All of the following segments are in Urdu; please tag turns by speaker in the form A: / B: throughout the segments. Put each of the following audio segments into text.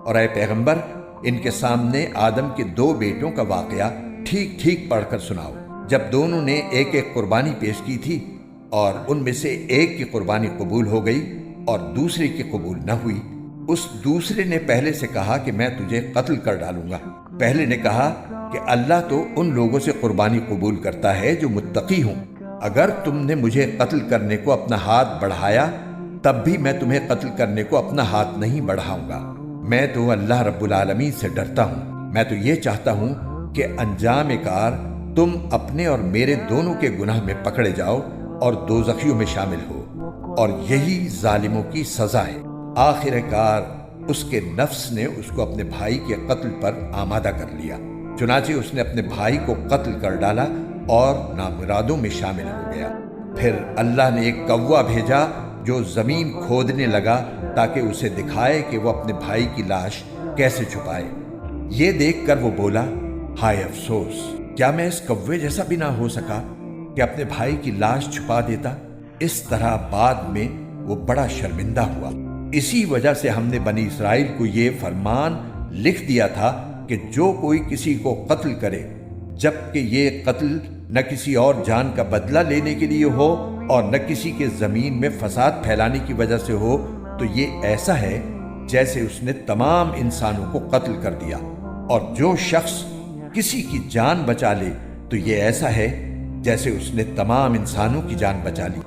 A: اور اے پیغمبر، ان کے سامنے آدم کے 2 بیٹوں کا واقعہ ٹھیک ٹھیک پڑھ کر سناؤ۔ جب دونوں نے ایک ایک قربانی پیش کی تھی اور ان میں سے ایک کی قربانی قبول ہو گئی اور دوسرے کی قبول نہ ہوئی، اس دوسرے نے پہلے سے کہا کہ میں تجھے قتل کر ڈالوں گا۔ پہلے نے کہا کہ اللہ تو ان لوگوں سے قربانی قبول کرتا ہے جو متقی ہوں۔ اگر تم نے مجھے قتل کرنے کو اپنا ہاتھ بڑھایا تب بھی میں تمہیں قتل کرنے کو اپنا ہاتھ نہیں بڑھاؤں گا۔ میں تو اللہ رب العالمین سے ڈرتا ہوں۔ میں تو یہ چاہتا ہوں کہ انجام کار تم اپنے اور میرے دونوں کے گناہ میں پکڑے جاؤ اور دوزخیوں میں شامل ہو، اور یہی ظالموں کی سزا ہے۔ آخر کار اس کے نفس نے اس کو اپنے بھائی کے قتل پر آمادہ کر لیا، چنانچہ اس نے اپنے بھائی کو قتل کر ڈالا اور نامرادوں میں شامل ہو گیا۔ پھر اللہ نے ایک کوا بھیجا جو زمین کھودنے لگا تاکہ اسے دکھائے کہ وہ اپنے بھائی کی لاش کیسے چھپائے۔ یہ دیکھ کر وہ بولا، ہائے افسوس، کیا میں اس کوے جیسا بھی نہ ہو سکا کہ اپنے بھائی کی لاش چھپا دیتا۔ اس طرح بعد میں وہ بڑا شرمندہ ہوا۔ اسی وجہ سے ہم نے بنی اسرائیل کو یہ فرمان لکھ دیا تھا کہ جو کوئی کسی کو قتل کرے، جبکہ یہ قتل نہ کسی اور جان کا بدلہ لینے کے لیے ہو اور نہ کسی کے زمین میں فساد پھیلانے کی وجہ سے ہو، تو یہ ایسا ہے جیسے اس نے تمام انسانوں کو قتل کر دیا، اور جو شخص کسی کی جان بچا لے تو یہ ایسا ہے جیسے اس نے تمام انسانوں کی جان بچا لی۔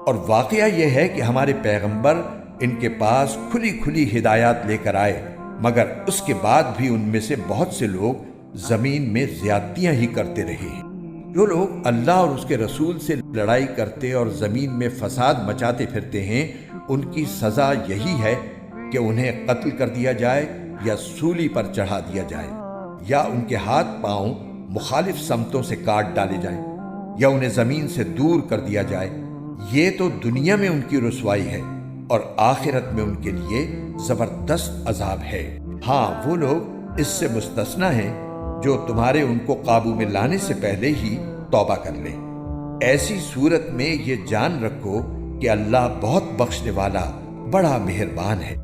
A: اور واقعہ یہ ہے کہ ہمارے پیغمبر ان کے پاس کھلی کھلی ہدایات لے کر آئے، مگر اس کے بعد بھی ان میں سے بہت سے لوگ زمین میں زیادتیاں ہی کرتے رہے ہیں۔ جو لوگ اللہ اور اس کے رسول سے لڑائی کرتے اور زمین میں فساد مچاتے پھرتے ہیں، ان کی سزا یہی ہے کہ انہیں قتل کر دیا جائے یا سولی پر چڑھا دیا جائے، یا ان کے ہاتھ پاؤں مخالف سمتوں سے کاٹ ڈالے جائیں، یا انہیں زمین سے دور کر دیا جائے۔ یہ تو دنیا میں ان کی رسوائی ہے، اور آخرت میں ان کے لیے زبردست عذاب ہے۔ ہاں، وہ لوگ اس سے مستثنی ہیں جو تمہارے ان کو قابو میں لانے سے پہلے ہی توبہ کر لیں۔ ایسی صورت میں یہ جان رکھو کہ اللہ بہت بخشنے والا، بڑا مہربان ہے۔